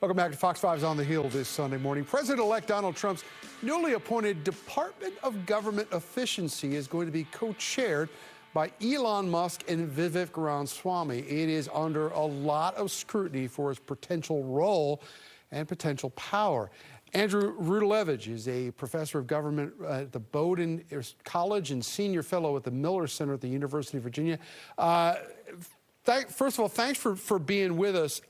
Welcome back to Fox 5's On the Hill this Sunday morning. President-elect Donald Trump's newly appointed Department of Government Efficiency is going to be co-chaired by Elon Musk and Vivek Ramaswamy. It is under a lot of scrutiny for its potential role and potential power. Andrew Rudalevige is a professor of government at the Bowdoin College and senior fellow at the Miller Center at the University of Virginia. First of all, thanks for being with us.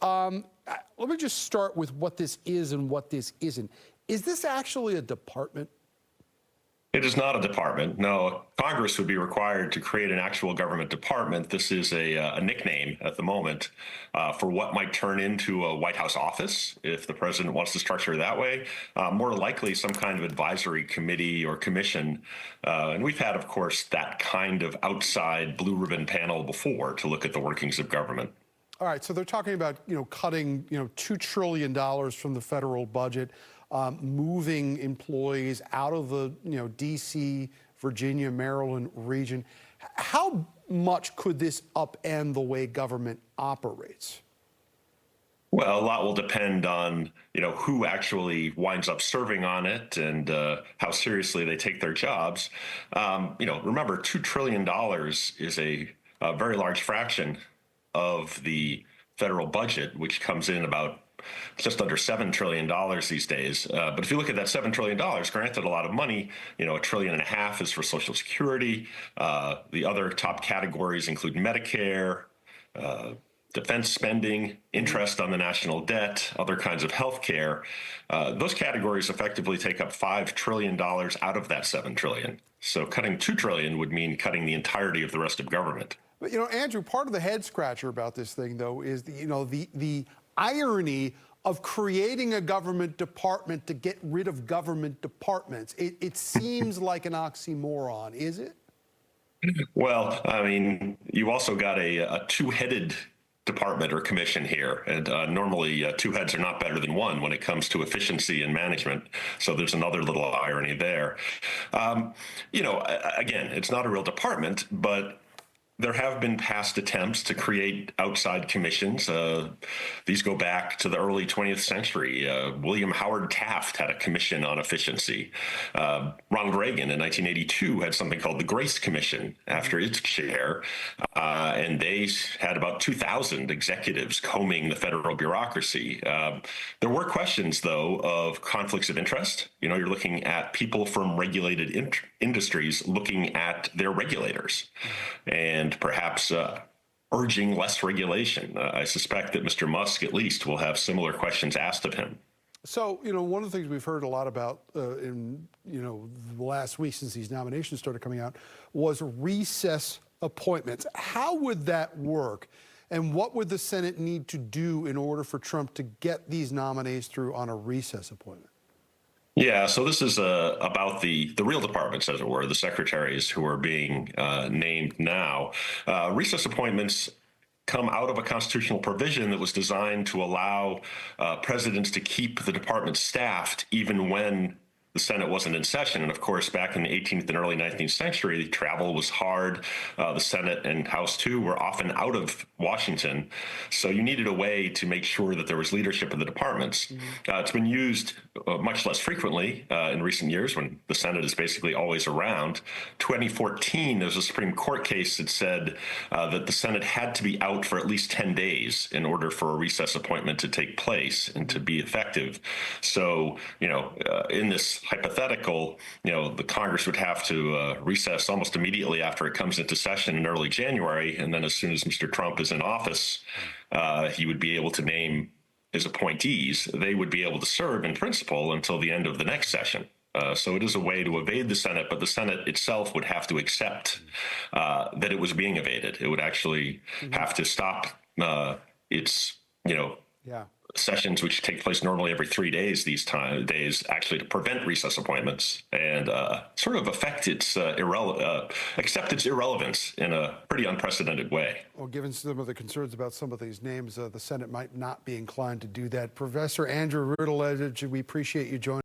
Let me just start with what this is and what this isn't. Is this actually a department? It is not a department. No, Congress would be required to create an actual government department. This is a nickname at the moment for what might turn into a White House office if the president wants to structure it that way. More likely some kind of advisory committee or commission. And we've had, of course, that kind of outside blue ribbon panel before to look at the workings of government. All right, so they're talking about, cutting, $2 trillion from the federal budget, moving employees out of the, D.C., Virginia, Maryland region. How much could this upend the way government operates? Well, a lot will depend on, who actually winds up serving on it and how seriously they take their jobs. Remember, $2 trillion is a very large fraction of the federal budget, which comes in about just under $7 trillion these days. But if you look at that $7 trillion, granted a lot of money, $1.5 trillion is for Social Security. The other top categories include Medicare, defense spending, interest on the national debt, other kinds of health care. Those categories effectively take up $5 trillion out of that $7 trillion. So cutting $2 trillion would mean cutting the entirety of the rest of government. But, Andrew, part of the head scratcher about this thing, though, is the irony of creating a government department to get rid of government departments. It seems like an oxymoron, is it? Well, I mean, you also got a two-headed department or commission here, and normally two heads are not better than one when it comes to efficiency and management. So there's another little irony there. Again, it's not a real department, but there have been past attempts to create outside commissions. These go back to the early 20th century. William Howard Taft had a commission on efficiency. Ronald Reagan in 1982 had something called the Grace Commission after its chair, and they had about 2,000 executives combing the federal bureaucracy. There were questions, though, of conflicts of interest. You're looking at people from regulated industries looking at their regulators, and perhaps urging less regulation. I suspect that Mr. Musk, at least, will have similar questions asked of him. So, one of the things we've heard a lot about in, the last week since these nominations started coming out was recess appointments. How would that work? And what would the Senate need to do in order for Trump to get these nominees through on a recess appointment? Yeah, so this is about the real departments, as it were, the secretaries who are being named now. Recess appointments come out of a constitutional provision that was designed to allow presidents to keep the department staffed even when the Senate wasn't in session. And of course, back in the 18th and early 19th century, travel was hard. The Senate and House, too, were often out of Washington. So you needed a way to make sure that there was leadership of the departments. It's been used much less frequently in recent years when the Senate is basically always around. 2014, there was a Supreme Court case that said that the Senate had to be out for at least 10 days in order for a recess appointment to take place and to be effective. So, in this hypothetical, the Congress would have to recess almost immediately after it comes into session in early January. And then as soon as Mr. Trump is in office, he would be able to name his appointees. They would be able to serve in principle until the end of the next session. So it is a way to evade the Senate, but the Senate itself would have to accept that it was being evaded. It would actually have to stop its, sessions, which take place normally every 3 days these days, actually to prevent recess appointments and sort of affect its accept its irrelevance in a pretty unprecedented way. Well, given some of the concerns about some of these names, the Senate might not be inclined to do that. Professor Andrew Rudalevige, we appreciate you joining